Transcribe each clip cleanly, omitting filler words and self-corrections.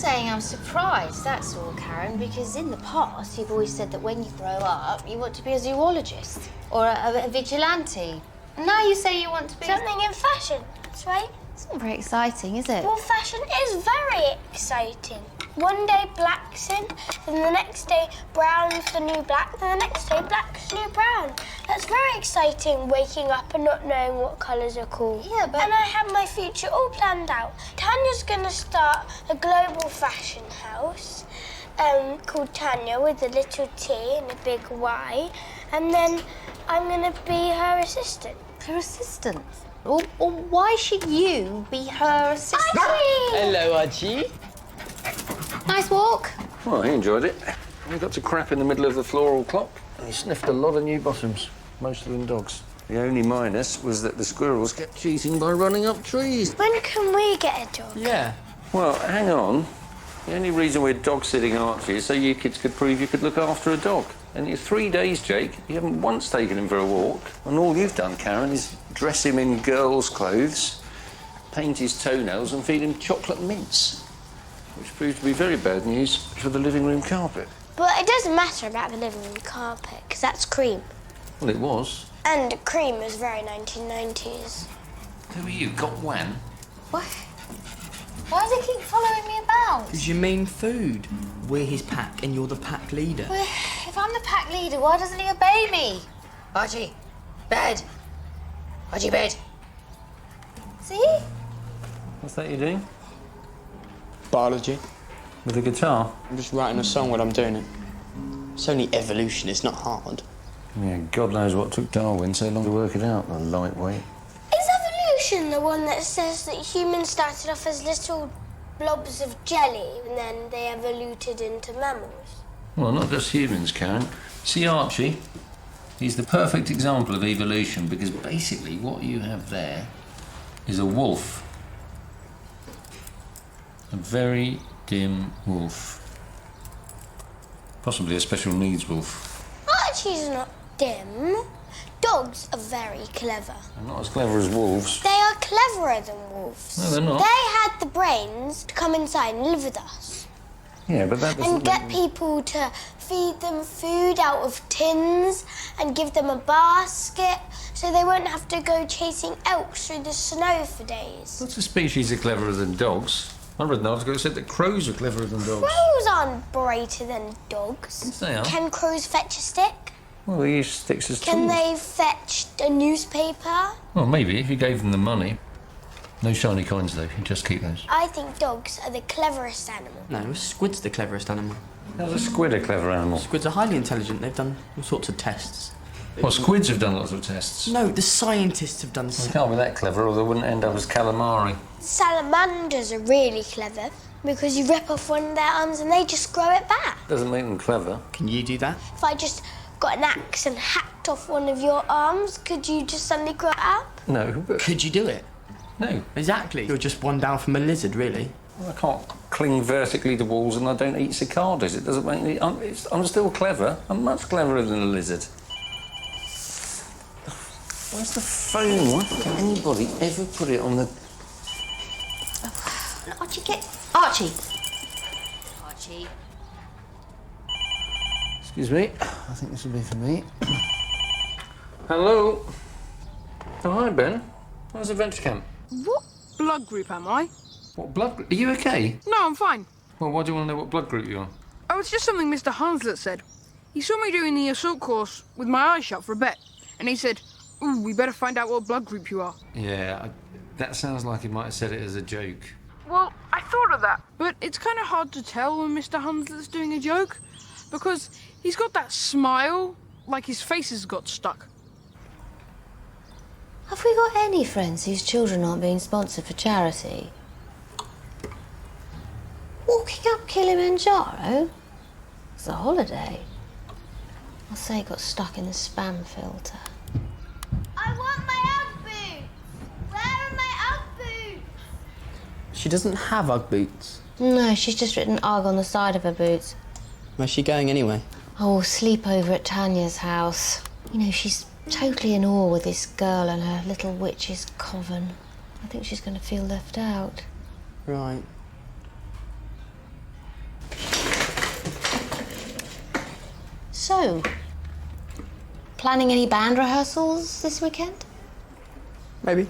saying I'm surprised, that's all, Karen, because in the past you've always said that when you grow up you want to be a zoologist or a vigilante. And now you say you want to be... Something in fashion, that's right. It's not very exciting, is it? Well, fashion is very exciting. One day black's in, then the next day brown's the new black, then the next day black's the new brown. That's very exciting, waking up and not knowing what colours are cool. Yeah, but... And I have my future all planned out. Tanya's going to start a global fashion house called Tanya with a little T and a big Y. And then I'm going to be her assistant. Her assistant? Or why should you be her assistant? Archie! Hello, Archie. Nice walk. Well, he enjoyed it. He got to crap in the middle of the floral clock and he sniffed a lot of new bottoms, most of them dogs. The only minus was that the squirrels kept cheating by running up trees. When can we get a dog? Yeah. Well, hang on. The only reason we're dog-sitting Archie is so you kids could prove you could look after a dog. And in 3 days, Jake, you haven't once taken him for a walk. And all you've done, Karen, is dress him in girls' clothes, paint his toenails and feed him chocolate mints, which proved to be very bad news for the living room carpet. But it doesn't matter about the living room carpet, because that's cream. Well, it was. And cream is very 1990s. Who are you, got Wan? What? Why does he keep following me about? Because you mean food. We're his pack and you're the pack leader. Well, if I'm the pack leader, why doesn't he obey me? Archie, bed. Archie, bed. See? What's that you're doing? Biology. With a guitar? I'm just writing a song while I'm doing it. It's only evolution, it's not hard. Yeah, God knows what took Darwin so long to work it out, the lightweight. Is evolution the one that says that humans started off as little blobs of jelly and then they evoluted into mammals? Well, not just humans, Karen. See Archie? He's the perfect example of evolution because basically what you have there is a wolf. A very dim wolf. Possibly a special needs wolf. Archie's not dim. Dogs are very clever. They're not as clever as wolves. They are cleverer than wolves. No, they're not. They had the brains to come inside and live with us. Yeah, but that doesn't... And get people to feed them food out of tins and give them a basket so they won't have to go chasing elks through the snow for days. Lots of species are cleverer than dogs. I read an article that said that crows are cleverer than dogs. Crows aren't brighter than dogs. Yes, they are. Can crows fetch a stick? Well, they use sticks as Can tools. they fetch a newspaper? Well, maybe, if you gave them the money. No shiny coins, though. You just keep those. I think dogs are the cleverest animal. No, a squid's the cleverest animal. How's a squid a clever animal? Squids are highly intelligent, they've done all sorts of tests. Well, squids have done lots of tests. No, the scientists have done... They can't be that clever or they wouldn't end up as calamari. Salamanders are really clever because you rip off one of their arms and they just grow it back. Doesn't make them clever. Can you do that? If I just got an axe and hacked off one of your arms, could you just suddenly grow it up? No, but... Could you do it? No. Exactly. You're just one down from a lizard, really. Well, I can't cling vertically to walls and I don't eat cicadas. It doesn't make me... I'm still clever. I'm much cleverer than a lizard. Where's the phone? Why did anybody ever put it on the... Archie, get... Archie! Archie. Excuse me. I think this will be for me. Hello? Oh, hi, Ben. How's the venture camp? What blood group am I? What blood group? Are you okay? No, I'm fine. Well, why do you want to know what blood group you are? Oh, it's just something Mr. Hanslet said. He saw me doing the assault course with my eyes shut for a bit, and he said, "Ooh, we better find out what blood group you are." Yeah, that sounds like he might have said it as a joke. Well, I thought of that, but it's kind of hard to tell when Mr. Hanslet's doing a joke, because he's got that smile, like his face has got stuck. Have we got any friends whose children aren't being sponsored for charity? Walking up Kilimanjaro? It's a holiday. I'll say it got stuck in the spam filter. I want my Ugg boots! Where are my Ugg boots? She doesn't have Ugg boots. No, she's just written Ugg on the side of her boots. Where's she going anyway? Oh, sleepover at Tanya's house. You know, she's totally in awe with this girl and her little witch's coven. I think she's going to feel left out. Right. So, planning any band rehearsals this weekend? Maybe.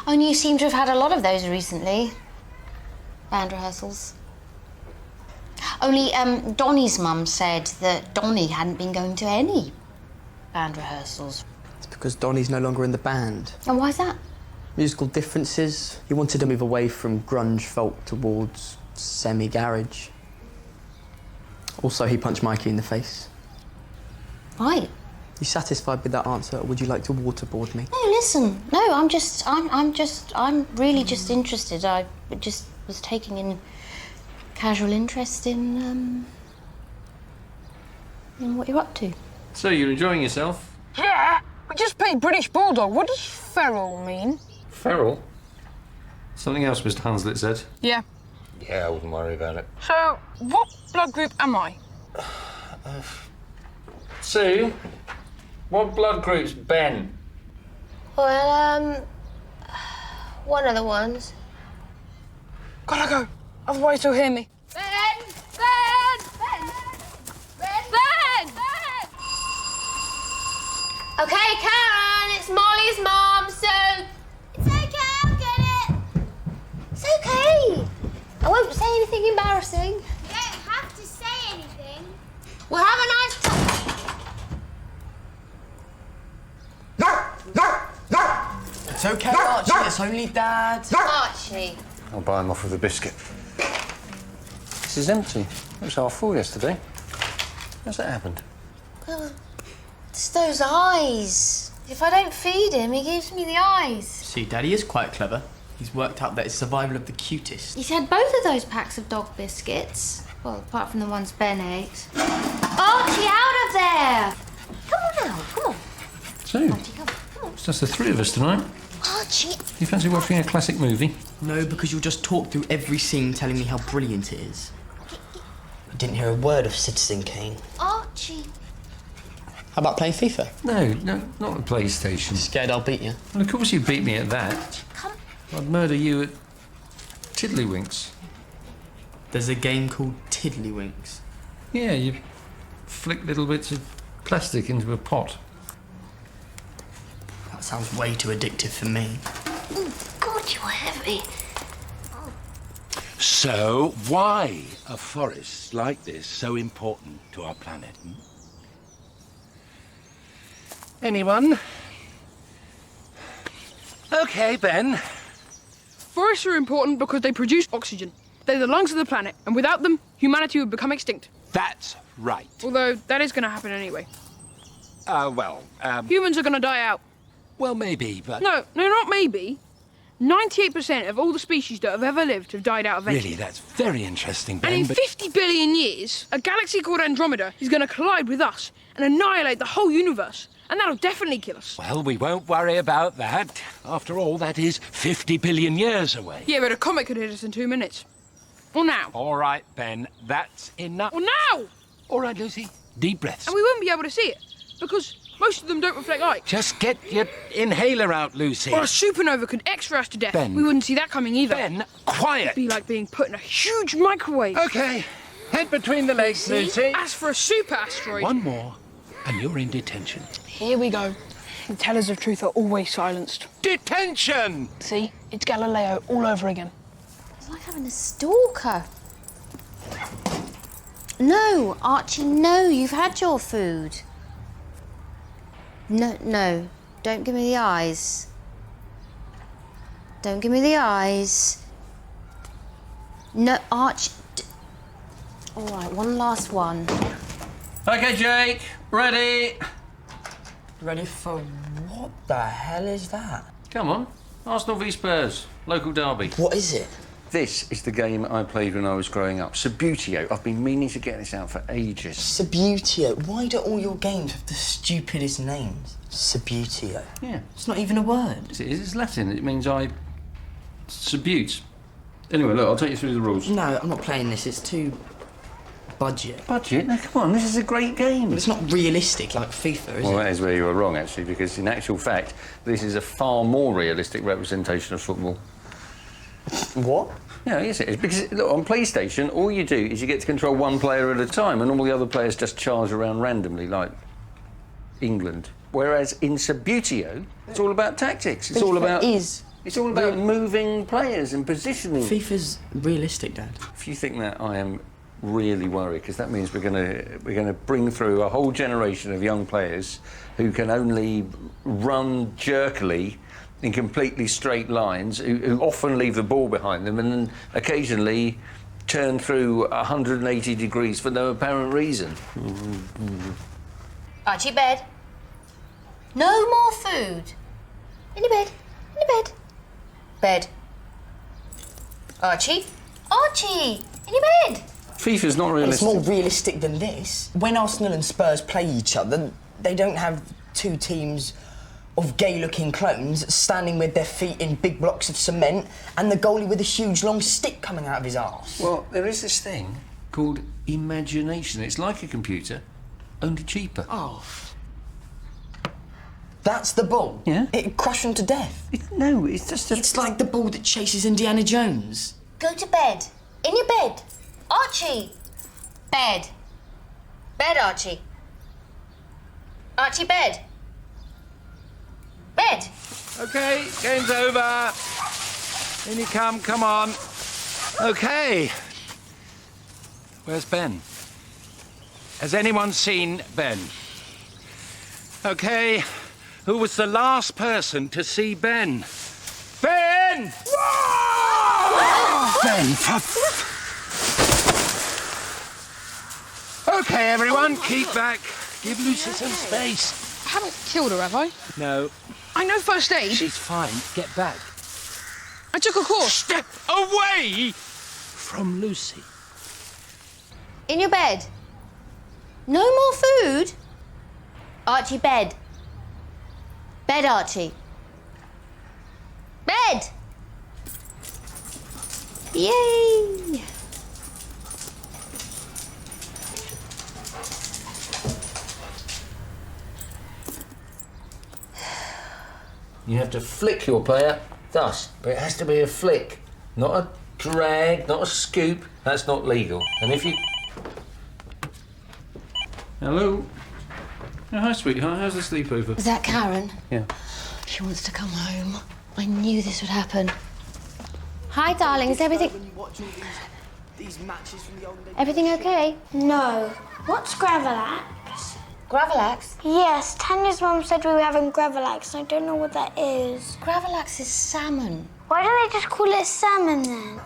Only you seem to have had a lot of those recently. Band rehearsals. Only, Donnie's mum said that Donnie hadn't been going to any band rehearsals. It's because Donnie's no longer in the band. And why's that? Musical differences. He wanted to move away from grunge folk towards semi-garage. Also, he punched Mikey in the face. Right. You satisfied with that answer, or would you like to waterboard me? No, listen. No, I'm really just interested. I just was taking in casual interest in what you're up to. So you're enjoying yourself? Yeah, we just played British Bulldog. What does feral mean? Feral? Something else Mr. Hunslet said. Yeah. Yeah, I wouldn't worry about it. So, what blood group am I? Sue, what blood group's Ben? Well, one of the ones. Gotta go, otherwise he'll hear me. Ben! Ben! Ben! Ben! Ben! Ben! Okay, Karen, it's Molly's mom, so... It's okay, I'll get it. It's okay. I won't say anything embarrassing. You don't have to say anything. We'll have a nice time. It's okay, Archie. It's only Dad. Archie. I'll buy him off with a biscuit. This is empty. It was half full yesterday. How's that happened? Well, it's those eyes. If I don't feed him, he gives me the eyes. See, Daddy is quite clever. He's worked out that it's survival of the cutest. He's had both of those packs of dog biscuits. Well, apart from the ones Ben ate. Archie, out of there! Come on now, come on. Sue, Archie, come on. it's just the three of us tonight. Archie. You fancy watching a classic movie? No, because you'll just talk through every scene telling me how brilliant it is. I didn't hear a word of Citizen Kane. Archie. How about playing FIFA? No, not the PlayStation. Scared I'll beat you? Well, of course you beat me at that. Come. I'd murder you at Tiddlywinks. There's a game called Tiddlywinks. Yeah, you flick little bits of plastic into a pot. That sounds way too addictive for me. Oh, God, you're heavy. So, why are forests like this so important to our planet? Anyone? Okay, Ben. Forests are important because they produce oxygen. They're the lungs of the planet, and without them, humanity would become extinct. That's right. Although, that is going to happen anyway. Well, Humans are going to die out. well, maybe, but... No, not maybe. 98% of all the species that have ever lived have died out eventually. Really, that's very interesting, Ben, And in but... 50 billion years, a galaxy called Andromeda is going to collide with us and annihilate the whole universe. And that'll definitely kill us. Well, we won't worry about that. After all, that is 50 billion years away. Yeah, but a comet could hit us in 2 minutes. Or now. All right, Ben, that's enough. Or now! All right, Lucy, deep breaths. And we won't be able to see it, because most of them don't reflect light. Just get your inhaler out, Lucy. Or a supernova could X-ray us to death. Ben. We wouldn't see that coming either. Ben, quiet. It'd be like being put in a huge microwave. Okay, head between the legs, Lucy. As for a super asteroid... One more, and you're in detention. Here we go. The tellers of truth are always silenced. Detention! See? It's Galileo all over again. It's like having a stalker. No, Archie, no, you've had your food. No, don't give me the eyes. Don't give me the eyes. No, Archie. All right, one last one. Okay, Jake, ready? Ready for what the hell is that? Come on, Arsenal v Spurs, local derby. What is it? This is the game I played when I was growing up. Subutio. I've been meaning to get this out for ages. Subutio. Why do all your games have the stupidest names? Subutio. Yeah. It's not even a word. It is. It's Latin. It means I subute. Anyway, look, I'll take you through the rules. No, I'm not playing this. It's too budget. Budget? No, come on, this is a great game. But it's not realistic like FIFA, is Well, it? that is where you were wrong, actually, because in actual fact, this is a far more realistic representation of football. What? No, yes it is. Because, look, on PlayStation, all you do is you get to control one player at a time and all the other players just charge around randomly, like England. Whereas in Subbuteo, it's all about tactics. It's all about... It's all about moving players and positioning. FIFA's realistic, Dad. If you think that, I am really worried, because that means we're going to bring through a whole generation of young players who can only run jerkily in completely straight lines, who often leave the ball behind them and then occasionally turn through 180 degrees for no apparent reason. Archie, bed. No more food. In your bed. In your bed. Bed. Archie. Archie! In your bed. FIFA's not realistic. It's more realistic than this. When Arsenal and Spurs play each other, they don't have two teams of gay-looking clones standing with their feet in big blocks of cement and the goalie with a huge long stick coming out of his arse. Well, there is this thing called imagination. It's like a computer, only cheaper. Oh. That's the ball? Yeah. It crushed him to death. No, it's just a... It's like the ball that chases Indiana Jones. Go to bed. In your bed. Archie. Bed. Bed, Archie. Archie, bed. Bed. OK, game's over. In you come on. OK. Where's Ben? Has anyone seen Ben? OK, who was the last person to see Ben? Ben! Ben, OK, everyone, keep back. Give Lucy some space. I haven't killed her, have I? No. I know first aid. She's fine. Get back. I took a course. Step away from Lucy. In your bed. No more food. Archie, bed. Bed, Archie. Bed. Yay! You have to flick your player, thus. But it has to be a flick, not a drag, not a scoop. That's not legal. And if you... Hello? Oh, hi, sweetheart. How's the sleepover? Is that Karen? Yeah. She wants to come home. I knew this would happen. Hi, darling. Is everything... These matches from the old days. Everything okay? No. What's Gravelax? Gravelax? Yes, Tanya's mum said we were having Gravelax, and I don't know what that is. Gravelax is salmon. Why don't they just call it salmon then?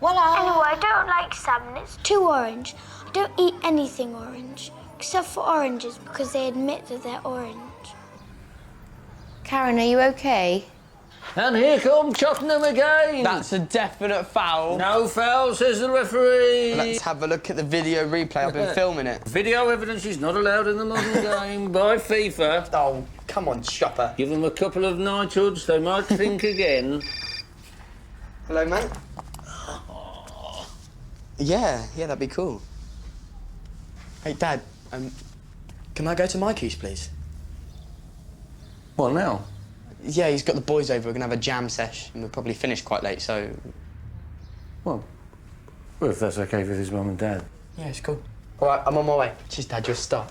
Well, Anyway, I don't like salmon. It's too orange. I don't eat anything orange, except for oranges, because they admit that they're orange. Karen, are you okay? And here come Tottenham again. That's a definite foul. No foul, says the referee. Let's have a look at the video replay. I've been filming it. Video evidence is not allowed in the modern game by FIFA. Oh, come on, Chopper. Give them a couple of knighthoods, they might think again. Hello, mate. Yeah, that'd be cool. Hey, Dad, can I go to Mikey's, please? What now? Yeah, he's got the boys over. We're gonna have a jam sesh, and we'll probably finish quite late, so... Well, if that's okay with his mum and dad. Yeah, it's cool. All right, I'm on my way. Cheers, Dad, you're a star.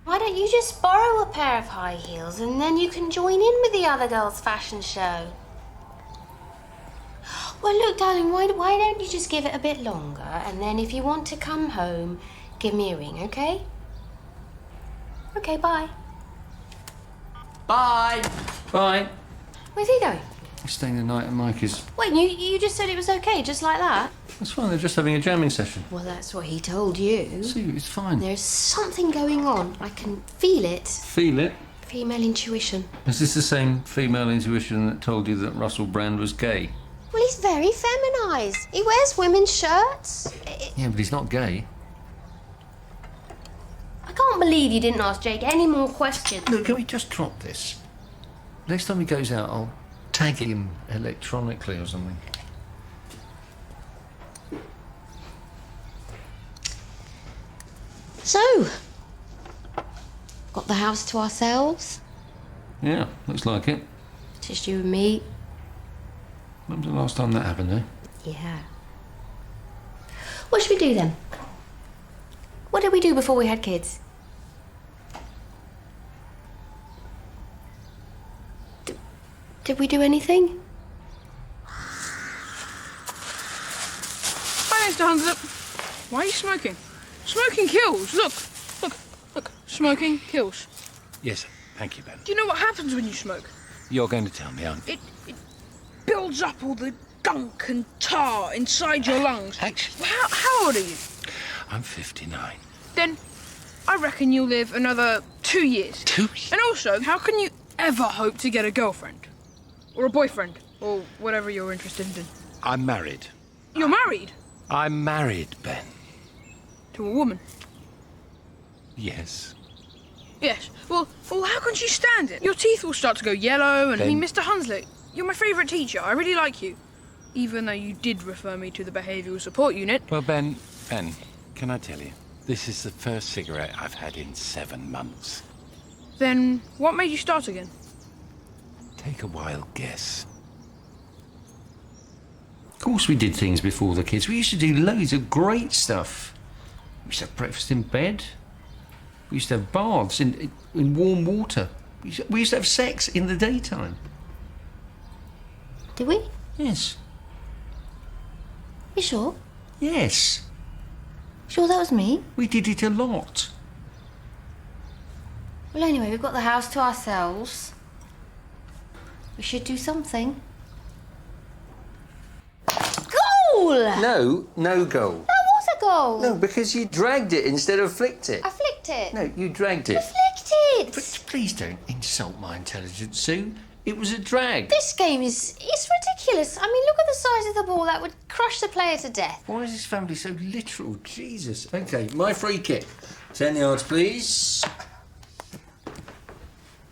Why don't you just borrow a pair of high heels and then you can join in with the other girls' fashion show? Well, look, darling, why don't you just give it a bit longer, and then if you want to come home, give me a ring, okay? Okay, bye. Bye! Bye. Where's he going? He's staying the night at Mikey's. Wait, you just said it was okay, just like that? That's fine, they're just having a jamming session. Well, that's what he told you. See, it's fine. There's something going on. I can feel it. Feel it. Female intuition. Is this the same female intuition that told you that Russell Brand was gay? Well, he's very feminised. He wears women's shirts. Yeah, but he's not gay. I can't believe you didn't ask Jake any more questions. Look, can we just drop this? Next time he goes out, I'll tag him electronically or something. So, got the house to ourselves. Yeah, looks like it. Just you and me. When was the last time that happened, eh? Yeah. What should we do then? What did we do before we had kids? Did we do anything? Hi, Mr. Hunslet. Why are you smoking? Smoking kills. Look. Smoking kills. Yes, thank you, Ben. Do you know what happens when you smoke? You're going to tell me, aren't you? It builds up all the gunk and tar inside your lungs. Actually, How old are you? I'm 59. Then I reckon you'll live another 2 years. 2 years? And also, how can you ever hope to get a girlfriend? Or a boyfriend? Or whatever you're interested in. I'm married. You're married? I'm married, Ben. To a woman? Yes. Yes. Well, how can she stand it? Your teeth will start to go yellow, and I mean, Ben. Mr. Hunslet, you're my favourite teacher. I really like you. Even though you did refer me to the behavioural support unit. Well, Ben, can I tell you? This is the first cigarette I've had in 7 months. Then what made you start again? Take a wild guess. Of course we did things before the kids. We used to do loads of great stuff. We used to have breakfast in bed. We used to have baths in warm water. We used to have sex in the daytime. Did we? Yes. You sure? Yes. Sure that was me? We did it a lot. Well, anyway, we've got the house to ourselves. We should do something. Goal! No goal. That was a goal. No, because you dragged it instead of flicked it. I flicked it. No, you dragged it. I flicked it. Please don't insult my intelligence, Sue. It was a drag. This game it's ridiculous. I mean, look at the size of the ball. That would crush the player to death. Why is this family so literal? Jesus. Okay, my free kick. 10 yards, please.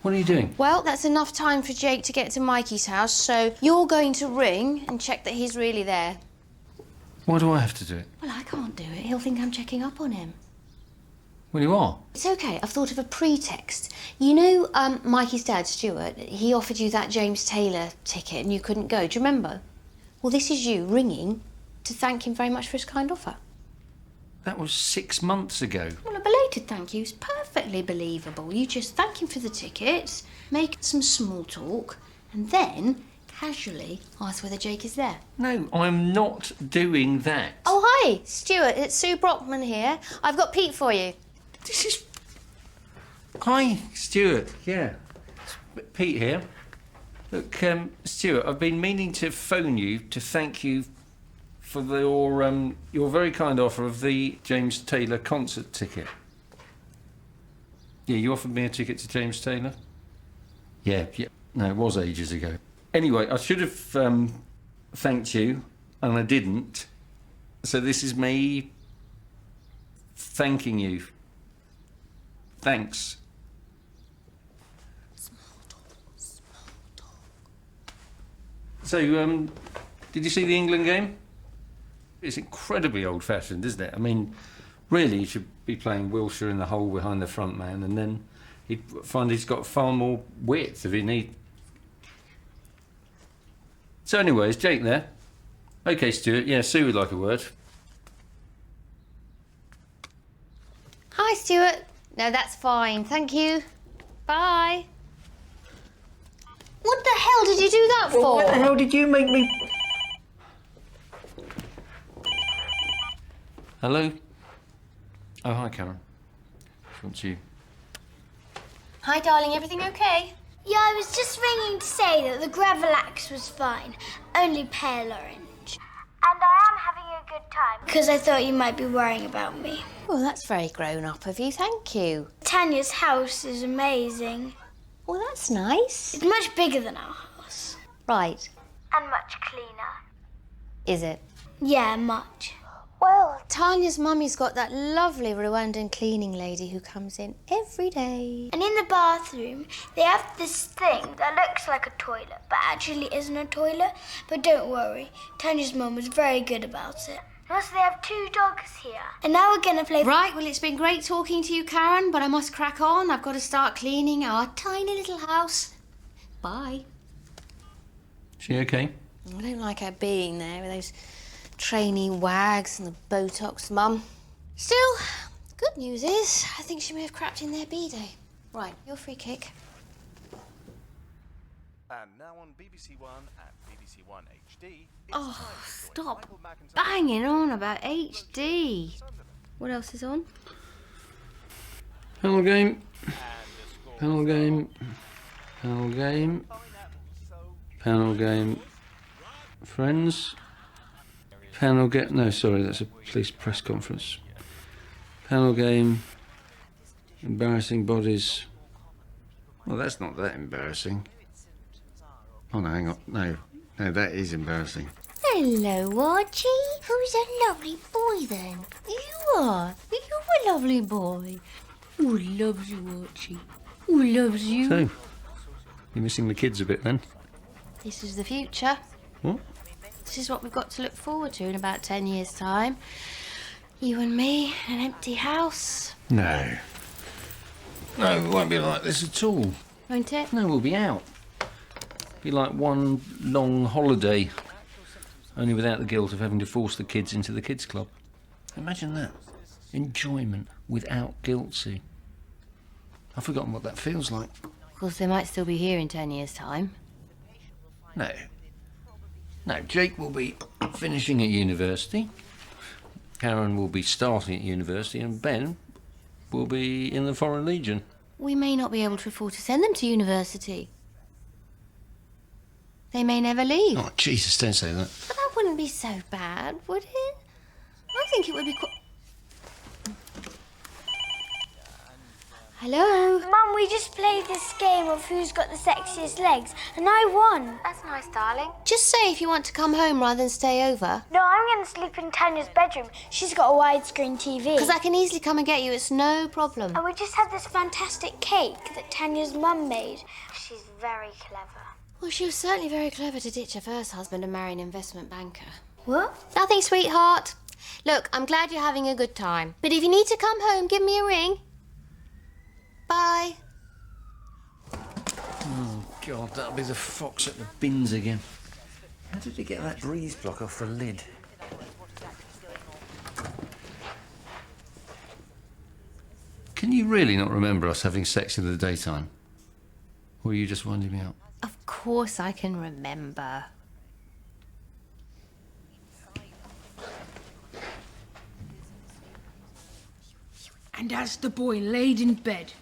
What are you doing? Well, that's enough time for Jake to get to Mikey's house, so you're going to ring and check that he's really there. Why do I have to do it? Well, I can't do it. He'll think I'm checking up on him. Well, you are. It's okay. I've thought of a pretext. You know, Mikey's dad, Stuart, he offered you that James Taylor ticket and you couldn't go. Do you remember? Well, this is you ringing to thank him very much for his kind offer. That was 6 months ago. Well, a belated thank you is perfectly believable. You just thank him for the tickets, make some small talk, and then casually ask whether Jake is there. No, I'm not doing that. Oh, hi, Stuart. It's Sue Brockman here. I've got Pete for you. This is... Hi, Stuart. Yeah. It's Pete here. Look, Stuart, I've been meaning to phone you to thank you for your very kind offer of the James Taylor concert ticket. Yeah, you offered me a ticket to James Taylor? Yeah. No, it was ages ago. Anyway, I should have thanked you, and I didn't. So this is me thanking you. Thanks. Small talk. So, did you see the England game? It's incredibly old-fashioned, isn't it? I mean, really, you should be playing Wilshire in the hole behind the front man, and then he'd find he's got far more width if he need. So anyway, is Jake there? OK, Stuart. Yeah, Sue would like a word. Hi, Stuart. No, that's fine. Thank you. Bye. What the hell did you do that for? What the hell did you make me... Hello? Oh, hi, Karen. What's you? Hi, darling. Everything okay? Yeah, I was just ringing to say that the Gravelax was fine, only pale orange. And I am having a good time. Because I thought you might be worrying about me. Well, that's very grown up of you. Thank you. Tanya's house is amazing. Well, that's nice. It's much bigger than our house. Right. And much cleaner. Is it? Yeah, much. Well, Tanya's mummy's got that lovely Rwandan cleaning lady who comes in every day. And in the bathroom, they have this thing that looks like a toilet, but actually isn't a toilet. But don't worry, Tanya's mum was very good about it. And also they have 2 dogs here. And now we're going to play... Right, well, it's been great talking to you, Karen, but I must crack on. I've got to start cleaning our tiny little house. Bye. She okay? I don't like her being there with those trainee wags and the Botox mum. Still, good news is, I think she may have crapped in their B-day. Right, your free kick. And now on BBC One and BBC One HD. Oh, stop banging on about HD. What else is on? Panel game. Panel game. Panel game. Panel game. Friends. Panel game. No, sorry, that's a police press conference. Panel game. Embarrassing bodies. Well, that's not that embarrassing. Oh, no, hang on. No, that is embarrassing. Hello, Archie. Who's a lovely boy, then? You are. You're a lovely boy. Who loves you, Archie? Who loves you? So, you're missing the kids a bit, then? This is the future. What? This is what we've got to look forward to in about 10 years' time. You and me, an empty house. No. No, it won't be like this at all. Won't it? No, we'll be out. Be like one long holiday, only without the guilt of having to force the kids into the kids' club. Imagine that. Enjoyment without guilt, see. I've forgotten what that feels like. Of course, they might still be here in 10 years' time. No. No, Jake will be finishing at university, Karen will be starting at university, and Ben will be in the Foreign Legion. We may not be able to afford to send them to university. They may never leave. Oh, Jesus, don't say that. But that wouldn't be so bad, would it? I think it would be quite... Hello? Mum, we just played this game of who's got the sexiest legs, and I won. That's nice, darling. Just say if you want to come home rather than stay over. No, I'm going to sleep in Tanya's bedroom. She's got a widescreen TV. Because I can easily come and get you, it's no problem. And we just had this fantastic cake that Tanya's mum made. She's very clever. Well, she was certainly very clever to ditch her first husband and marry an investment banker. What? Nothing, sweetheart. Look, I'm glad you're having a good time. But if you need to come home, give me a ring. Bye. Oh, God, that'll be the fox at the bins again. How did he get that breeze block off the lid? Can you really not remember us having sex in the daytime? Or are you just winding me up? Of course I can remember. And as the boy laid in bed,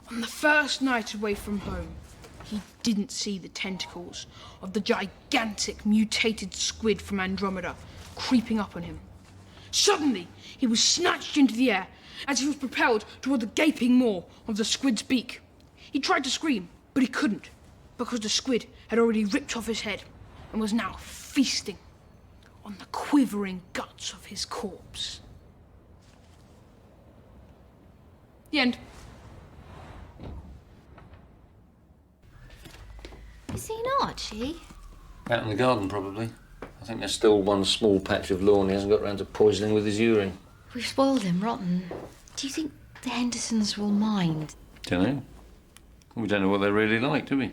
on the first night away from home, he didn't see the tentacles of the gigantic mutated squid from Andromeda creeping up on him. Suddenly, he was snatched into the air as he was propelled toward the gaping maw of the squid's beak. He tried to scream, but he couldn't, because the squid had already ripped off his head and was now feasting on the quivering guts of his corpse. The end. You seen Archie? Out in the garden, probably. I think there's still one small patch of lawn he hasn't got round to poisoning with his urine. We've spoiled him rotten. Do you think the Hendersons will mind? Don't know. We don't know what they're really like, do we?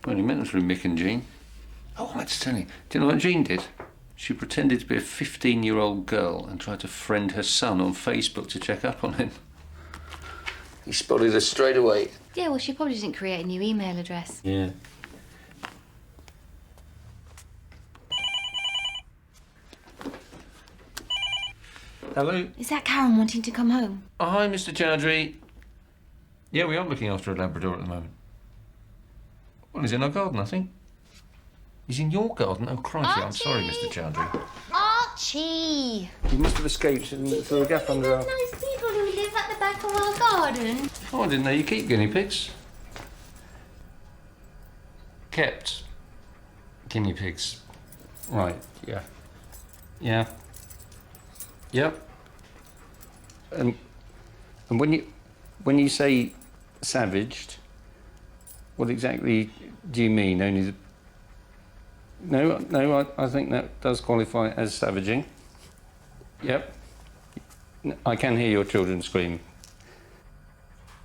We only met them through Mick and Jean. Oh, I meant to tell you. Do you know what Jean did? She pretended to be a 15-year-old girl and tried to friend her son on Facebook to check up on him. He spotted her straight away. Yeah, well, she probably didn't create a new email address. Yeah. Hello? Is that Karen wanting to come home? Oh, hi, Mr. Chowdhury. Yeah, we are looking after a labrador at the moment. Well, he's in our garden, I think. He's in your garden? Oh, crikey, I'm sorry, Mr. Chowdhury. Archie! He must have escaped through a gap under our... Nice people who live at the back of our garden. Oh, I didn't know you keep guinea pigs. Kept guinea pigs. Right, yeah. Yeah. Yep. And when you say savaged, what exactly do you mean? Only the... No, I think that does qualify as savaging. Yep. I can hear your children scream.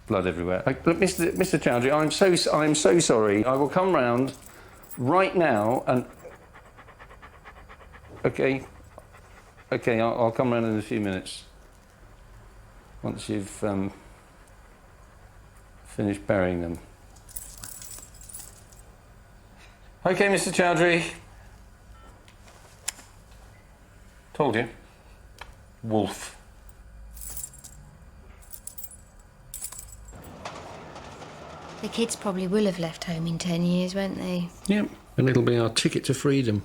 Blood everywhere. Look, Mr. Chowdhury, I'm so sorry. I will come round right now and... Okay. Okay, I'll come round in a few minutes. Once you've finished burying them. Okay, Mr. Chowdhury. Told you. Wolf. The kids probably will have left home in 10 years, won't they? Yep, and it'll be our ticket to freedom.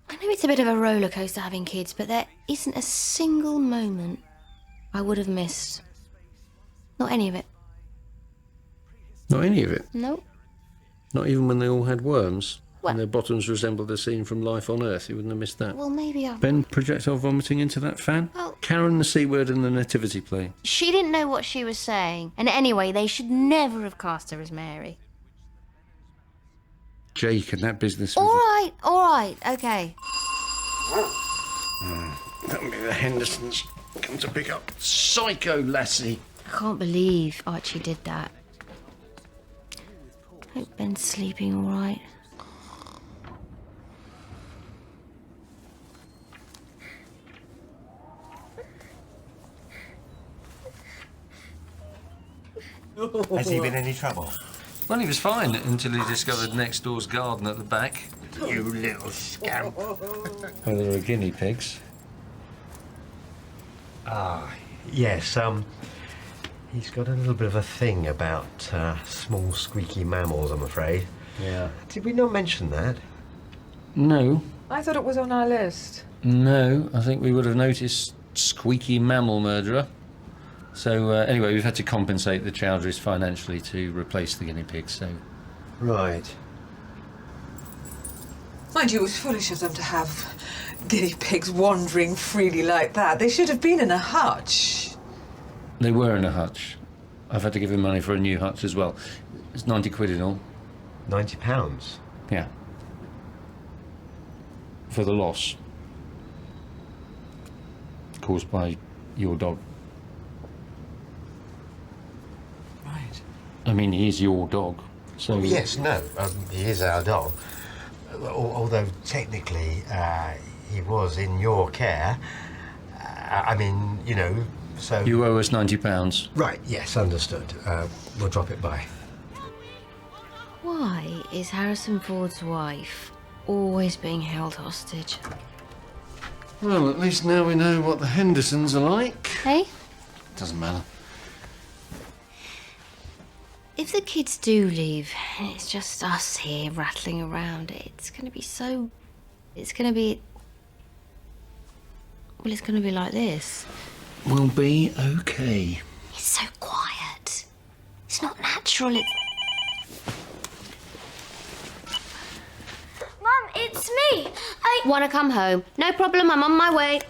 I know it's a bit of a roller coaster having kids, but there isn't a single moment I would have missed. Not any of it. Not any of it? Nope. Not even when they all had worms? Well- And their bottoms resembled a scene from Life on Earth? You wouldn't have missed that? Well, maybe I... Ben projectile vomiting into that fan? Well- Karen the C word in the nativity play? She didn't know what she was saying. And anyway, they should never have cast her as Mary. Jake and that business... All right, okay. That'll be the Hendersons. Come to pick up Psycho Lassie. I can't believe Archie did that. Hope Ben's sleeping all right. Has he been in any trouble? Well, he was fine until he discovered next door's garden at the back. You little scamp. Well, there are guinea pigs. Ah, yes, he's got a little bit of a thing about small squeaky mammals, I'm afraid. Yeah. Did we not mention that? No. I thought it was on our list. No, I think we would have noticed squeaky mammal murderer. So, anyway, we've had to compensate the Chowdhurys financially to replace the guinea pigs, so... Right. Mind you, it was foolish of them to have guinea pigs wandering freely like that. They should have been in a hutch. They were in a hutch. I've had to give him money for a new hutch as well. It's 90 quid in all. £90? Yeah. For the loss. Caused by your dog. Right. I mean, he's your dog, so... Yes, no, he is our dog. Although, technically, he was in your care. I mean, you know, so... You owe us £90. Right, yes, understood. We'll drop it by. Why is Harrison Ford's wife always being held hostage? Well, at least now we know what the Hendersons are like. Hey? Doesn't matter. If the kids do leave, and it's just us here rattling around, it's going to be so... It's going to be... Well, it's going to be like this. We'll be okay. It's so quiet. It's not natural, it's... Mum, it's me. Want to come home? No problem, I'm on my way.